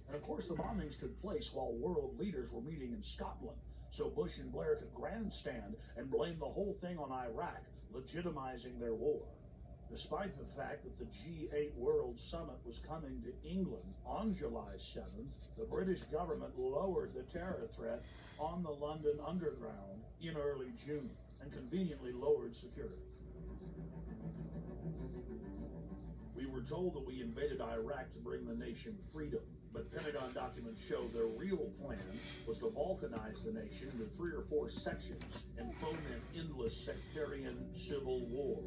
And of course, the bombings took place while world leaders were meeting in Scotland, so Bush and Blair could grandstand and blame the whole thing on Iraq, legitimizing their war. Despite the fact that the G8 World Summit was coming to England on July 7th, the British government lowered the terror threat on the London Underground in early June and conveniently lowered security. We were told that we invaded Iraq to bring the nation freedom, but Pentagon documents show their real plan was to balkanize the nation into 3 or 4 sections and foment endless sectarian civil war.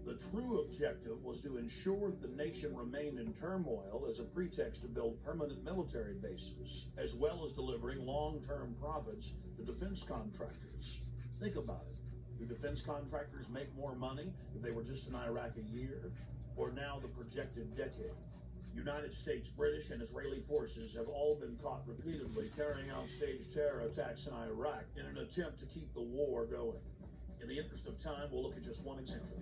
The true objective was to ensure the nation remained in turmoil as a pretext to build permanent military bases, as well as delivering long-term profits to defense contractors. Think about it. Do defense contractors make more money if they were just in Iraq a year, or now the projected decade? United States, British, and Israeli forces have all been caught repeatedly carrying out staged terror attacks in Iraq in an attempt to keep the war going. In the interest of time, we'll look at just one example.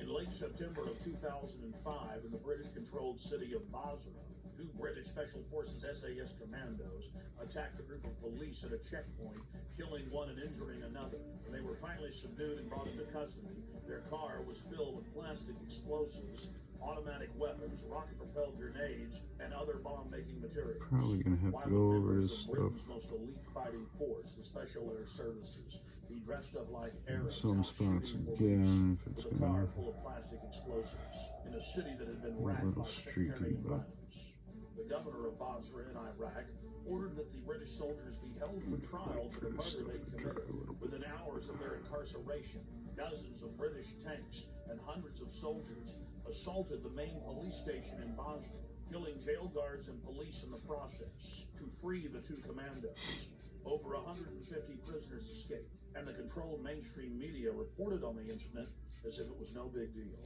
In late September of 2005, in the British-controlled city of Basra, 2 British Special Forces SAS commandos attacked a group of police at a checkpoint, killing one and injuring another. When they were finally subdued and brought into custody, their car was filled with plastic explosives, automatic weapons, rocket-propelled grenades, and other bomb-making materials. Probably gonna have to go over this stuff. Britain's most elite fighting force, the Special Air Services, be dressed up like Arabs, some spots again if it's with a car gonna full of plastic explosives in a city that had been a racked little by streaky, sectarian but violence. The governor of Basra in Iraq ordered that the British soldiers be held for trial for the murder they committed. Within hours of their incarceration, dozens of British tanks and hundreds of soldiers assaulted the main police station in Basra, killing jail guards and police in the process. To free the 2 commandos, over 150 prisoners escaped, and the controlled mainstream media reported on the incident as if it was no big deal.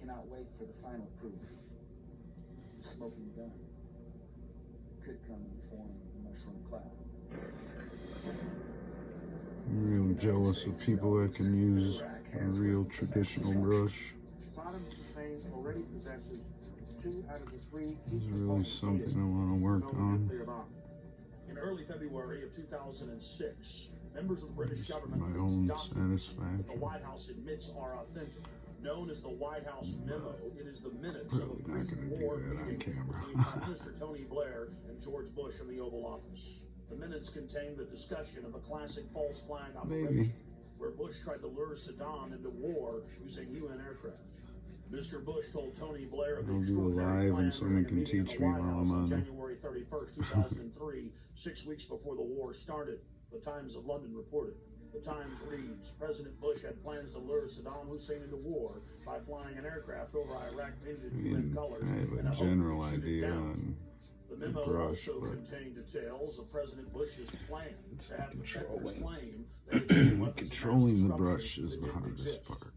Cannot wait for the final proof. The smoking gun could come in the form of a mushroom cloud. I'm real jealous of people that can use a real traditional brush. Saddam Hussein already possesses 2 out of the 3. This is really something I want to work on. In early February of 2006, members of the British Just government my own documents that the satisfaction. White House admits are authentic. Known as the White House Memo, it is the minutes of a Probably not gonna do pre-war that on meeting camera. between Prime Minister Tony Blair and George Bush in the Oval Office. The minutes contain the discussion of a classic false flag operation, Maybe. where Bush tried to lure Saddam into war using UN aircraft. Mr. Bush told Tony Blair of the I'll do a extraordinary live plan and someone during a can meeting teach in the me White while House I'm on on it. January 31st, 2003, 6 weeks before the war started. The Times of London reported. The Times reads, President Bush had plans to lure Saddam Hussein into war by flying an aircraft over Iraq painted I UN mean, colors. I have in a hope general to shoot it idea down. on The the memo brush, also but contained details of President Bush's plan it's to have defectors controlling. claim that its weapons of mass Controlling the destruction brush is the didn't hardest exist. part.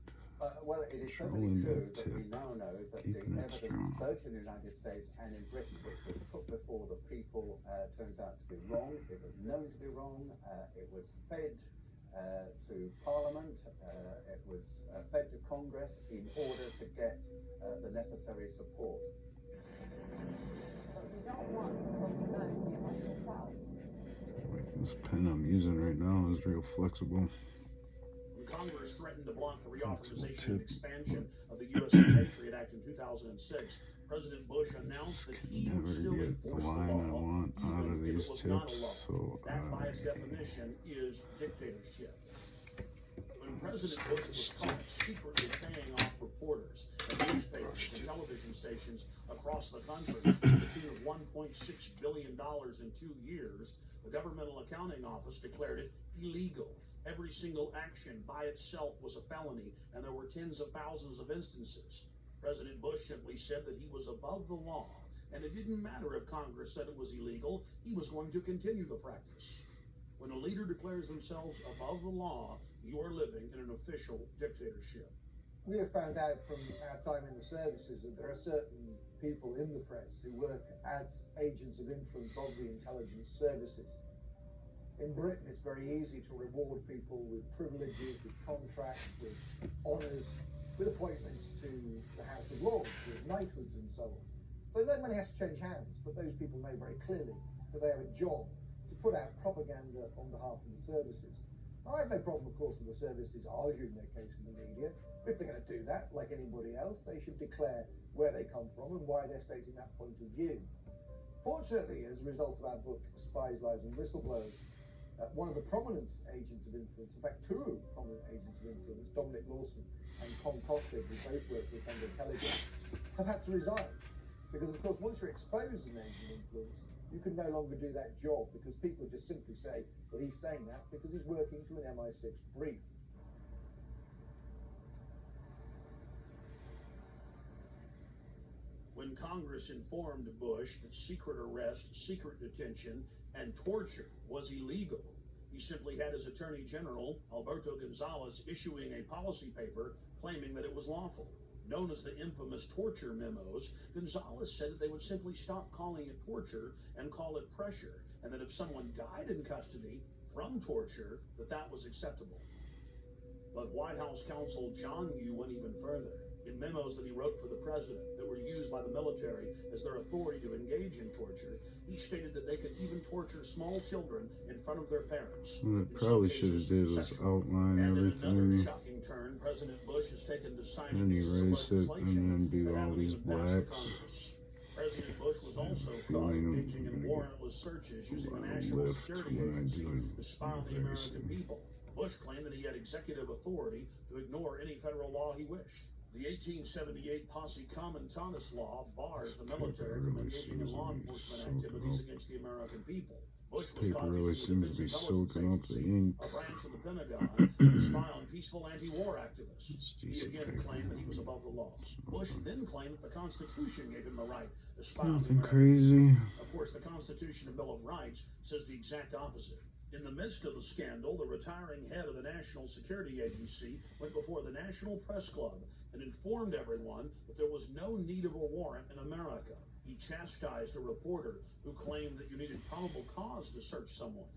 Well, it is Controlling certainly true that that we tip. now know that Keeping the it evidence, strong. both in the United States and in Britain, which was put before the people, turns out to be wrong. It was known to be wrong. It was fed to Parliament. It was fed to Congress in order to get the necessary support. But we don't want the smoking gun to be a mushroom cloud. This pen I'm using right now is real flexible. When Congress threatened to block the reauthorization and expansion of the U.S. Patriot Act in 2006, President Bush announced that he would still enforce the law, even if it was not a law. That, by its definition, is dictatorship. When President Bush was caught secretly paying off reporters and newspapers and television stations across the country to the tune of $1.6 billion in 2 years, the Governmental Accounting Office declared it illegal. Every single action by itself was a felony, and there were tens of thousands of instances. President Bush simply said that he was above the law, and it didn't matter if Congress said it was illegal, he was going to continue the practice. When a leader declares themselves above the law, you are living in an official dictatorship. We have found out from our time in the services that there are certain people in the press who work as agents of influence of the intelligence services. In Britain, it's very easy to reward people with privileges, with contracts, with honours, with appointments to the House of Lords, with knighthoods and so on. So no money has to change hands, but those people know very clearly that they have a job to put out propaganda on behalf of the services. Now, I have no problem, of course, with the services arguing their case in the media. If they're going to do that, like anybody else, they should declare where they come from and why they're stating that point of view. Fortunately, as a result of our book, Spies, Lies and Whistleblowers, one of the prominent agents of influence, in fact, two prominent agents of influence, Dominic Lawson and Tom Cochran, who both work for the Central Intelligence, have had to resign. Because, of course, once you're exposed as an agent of influence, you can no longer do that job because people just simply say, well, he's saying that because he's working to an MI6 brief. When Congress informed Bush that secret arrest, secret detention, and torture was illegal, he simply had his Attorney General, Alberto Gonzales, issuing a policy paper claiming that it was lawful. Known as the infamous torture memos, Gonzales said that they would simply stop calling it torture and call it pressure, and that if someone died in custody from torture, that was acceptable. But White House counsel John Yoo went even further. In memos that he wrote for the president that were used by the military as their authority to engage in torture, he stated that they could even torture small children in front of their parents. What it probably should have did was outline everything, In another shocking turn, President Bush has taken to signing and pieces of erase it, and then legislation do that all haven't these even passed the blacks. Congress. President Bush was also caught Feeling engaging in warrantless searches using the National Security Agency to spy on the American people. Bush claimed that he had executive authority to ignore any federal law he wished. The 1878 Posse Comitatus law bars the military from engaging in law enforcement activities against the American people. Bush was Paper caught really using the seems to be Defense soaking up Intelligence the Agency, ink. a branch of the Pentagon, to spy on peaceful anti-war activists. He again claimed that he was above the law. Bush then claimed that the Constitution gave him the right to spy on the Nothing American people. crazy. Of course, the Constitution and Bill of Rights says the exact opposite. In the midst of the scandal, the retiring head of the National Security Agency went before the National Press Club and informed everyone that there was no need of a warrant in America. He chastised a reporter who claimed that you needed probable cause to search someone.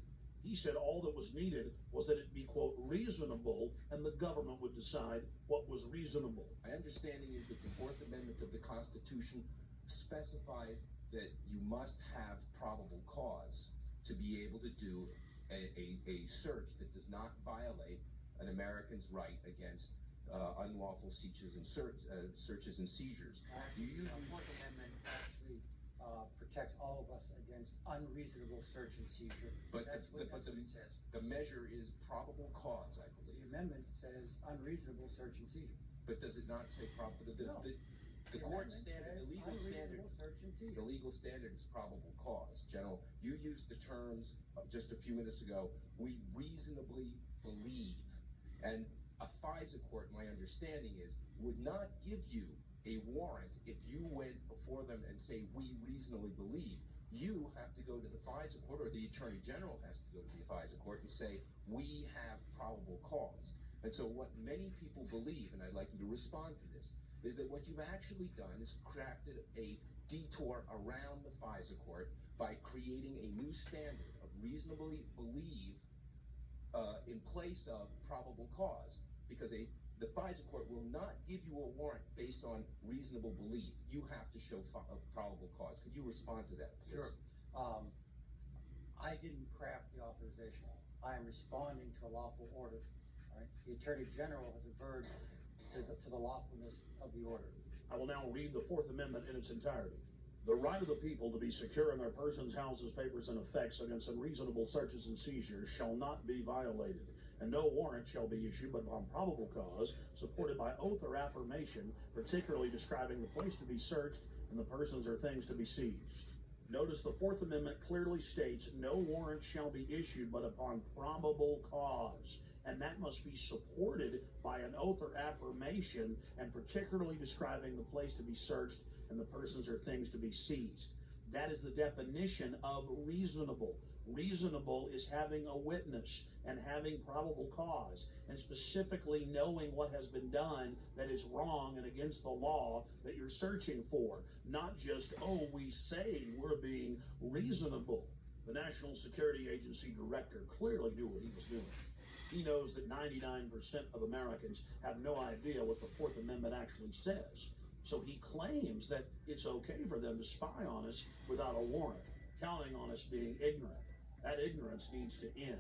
He said all that was needed was that it be, quote, reasonable, and the government would decide what was reasonable. My understanding is that the Fourth Amendment of the Constitution specifies that you must have probable cause to be able to do a search that does not violate an American's right against unlawful searches and seizures. The Fourth Amendment actually protects all of us against unreasonable search and seizure. But that's what it says. The measure is probable cause, I believe. The amendment says unreasonable search and seizure. But does it not say probable? The court standard, the legal standard is probable cause. General, you used the terms just a few minutes ago, we reasonably believe. And a FISA court, my understanding is, would not give you a warrant if you went before them and say, we reasonably believe. You have to go to the FISA court, or the Attorney General has to go to the FISA court and say, we have probable cause. And so what many people believe, and I'd like you to respond to this, is that what you've actually done is crafted a detour around the FISA court by creating a new standard of reasonably believe in place of probable cause, because the FISA court will not give you a warrant based on reasonable belief. You have to show probable cause. Could you respond to that, please? Sure. I didn't craft the authorization. I am responding to a lawful order. Right? The Attorney General has averred to the lawfulness of the order. I will now read the Fourth Amendment in its entirety. The right of the people to be secure in their persons, houses, papers, and effects against unreasonable searches and seizures shall not be violated, and no warrant shall be issued but upon probable cause, supported by oath or affirmation, particularly describing the place to be searched and the persons or things to be seized. Notice the Fourth Amendment clearly states no warrant shall be issued but upon probable cause, and that must be supported by an oath or affirmation, and particularly describing the place to be searched and the persons or things to be seized. That is the definition of reasonable. Reasonable is having a witness and having probable cause, and specifically knowing what has been done that is wrong and against the law that you're searching for. Not just, oh, we say we're being reasonable. The National Security Agency director clearly knew what he was doing. He knows that 99% of Americans have no idea what the Fourth Amendment actually says. So he claims that it's okay for them to spy on us without a warrant, counting on us being ignorant. That ignorance needs to end.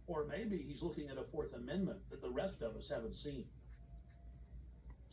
Or maybe he's looking at a Fourth Amendment that the rest of us haven't seen.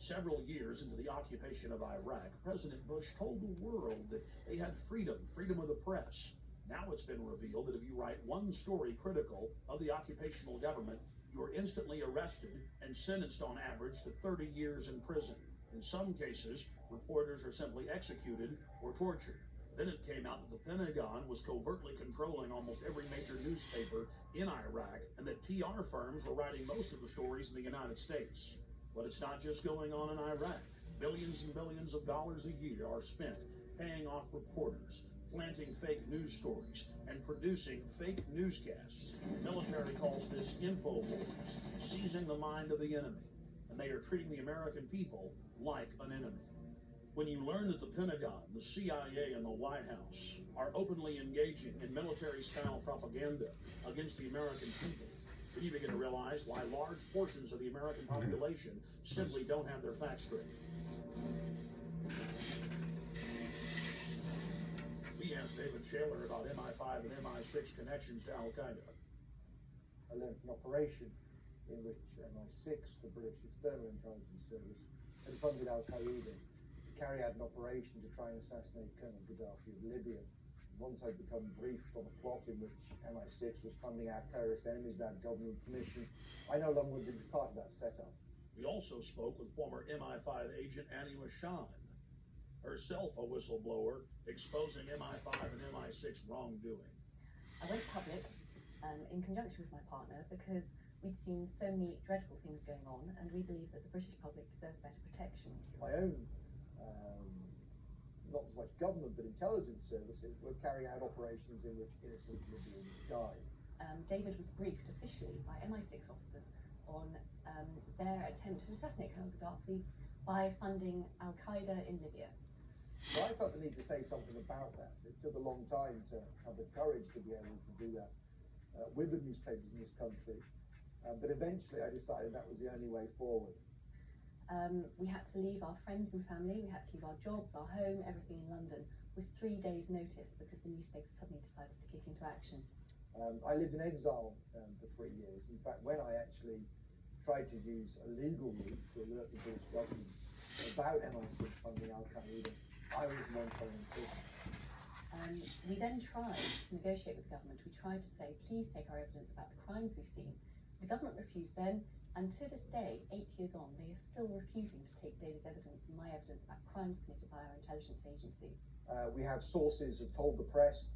Several years into the occupation of Iraq, President Bush told the world that they had freedom of the press. Now it's been revealed that if you write one story critical of the occupational government, you are instantly arrested and sentenced on average to 30 years in prison. In some cases, reporters are simply executed or tortured. Then it came out that the Pentagon was covertly controlling almost every major newspaper in Iraq, and that PR firms were writing most of the stories in the United States. But it's not just going on in Iraq. Billions and billions of dollars a year are spent paying off reporters, planting fake news stories, and producing fake newscasts. The military calls this info wars, seizing the mind of the enemy, and they are treating the American people like an enemy. When you learn that the Pentagon, the CIA, and the White House are openly engaging in military-style propaganda against the American people, then you begin to realize why large portions of the American population simply don't have their facts straight. We asked David Shaler about MI5 and MI6 connections to Al-Qaeda. I learned an operation in which MI6, the British External Intelligence Service, had funded Al-Qaeda to carry out an operation to try and assassinate Colonel Gaddafi of Libya. Once I'd become briefed on a plot in which MI6 was funding our terrorist enemies without government permission, I no longer would be part of that setup. We also spoke with former MI5 agent Annie Mashan, herself a whistleblower, exposing MI5 and MI6 wrongdoing. I went public in conjunction with my partner because we'd seen so many dreadful things going on, and we believe that the British public deserves better protection. My own, not as much government, but intelligence services were carrying out operations in which innocent Libyans died. David was briefed officially by MI6 officers on their attempt to assassinate Colonel Gaddafi by funding Al-Qaeda in Libya. So I felt the need to say something about that. It took a long time to have the courage to be able to do that with the newspapers in this country. But eventually I decided that was the only way forward. We had to leave our friends and family, we had to leave our jobs, our home, everything in London with 3 days' notice because the newspapers suddenly decided to kick into action. I lived in exile for 3 years. In fact, when I actually tried to use a legal route to alert the British government about MI6 funding Al-Qaeda, I was the one thrown in prison. We then tried to negotiate with the government. We tried to say, please take our evidence about the crimes we've seen. The government refused then, and to this day, 8 years on, they are still refusing to take David's evidence and my evidence about crimes committed by our intelligence agencies. We have sources have told the press,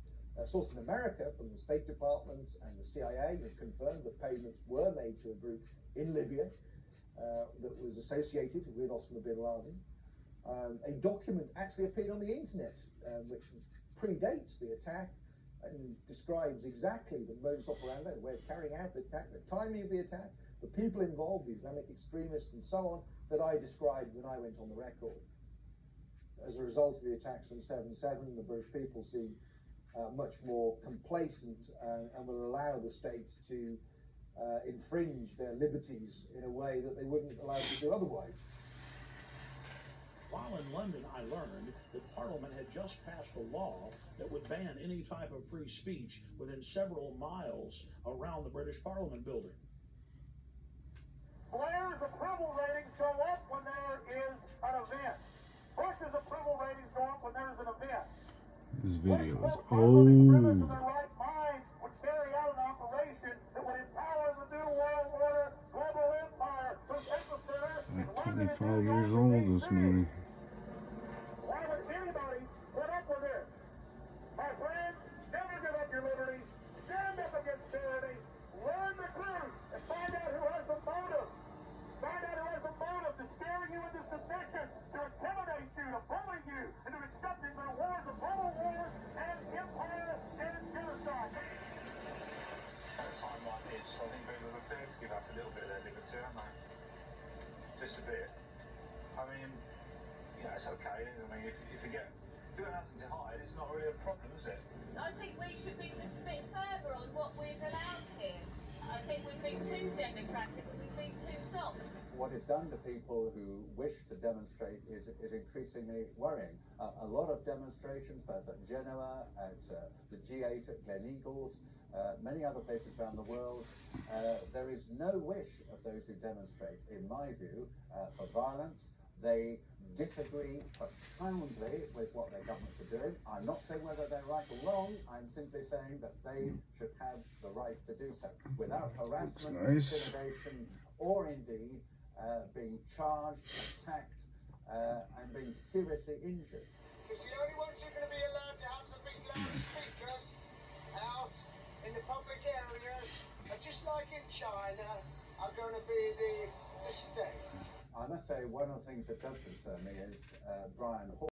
a source in America from the State Department and the CIA have confirmed that payments were made to a group in Libya that was associated with Osama bin Laden. A document actually appeared on the internet which predates the attack and describes exactly the modus operandi, the way of carrying out the attack, the timing of the attack, the people involved, the Islamic extremists and so on, that I described when I went on the record. As a result of the attacks on 7/7, the British people seem much more complacent and will allow the state to infringe their liberties in a way that they wouldn't allow them to do otherwise. While in London, I learned that Parliament had just passed a law that would ban any type of free speech within several miles around the British Parliament building. Blair's approval ratings go up when there is an event. Bush's approval ratings go up when there's an event. This video is Would carry out an operation that would empower the new world order, global empire, whose epicenter is London. 25 years old, this movie. Why would anybody put up with this? My friends, never give up your liberty. Stand up against tyranny. Learn the truth and find out who has the motive. Find out who has the motive to scare you into submission, to intimidate you, to bully you, and to accepting the wars of global war and empire and genocide. At a time like this, I think people are prepared to give up a little bit of their liberty, aren't they? Just a bit. I mean, you know, it's okay. I mean, if you got nothing to hide, it's not really a problem, is it? I think we should be just a bit further on what we've allowed here. I think we've been too democratic and we've been too soft. What is done to people who wish to demonstrate is increasingly worrying. A lot of demonstrations, both at Genoa, at the G8 at Glen Eagles, many other places around the world, there is no wish of those who demonstrate, in my view, for violence. They disagree profoundly with what their governments are doing. I'm not saying whether they're right or wrong. I'm simply saying that they should have the right to do so without harassment, intimidation, or indeed being charged, attacked, and being seriously injured. Because the only ones who are going to be allowed to have the big loud speakers out in the public areas, just like in China, are going to be the state. I must say, one of the things that does concern me is Brian Hall.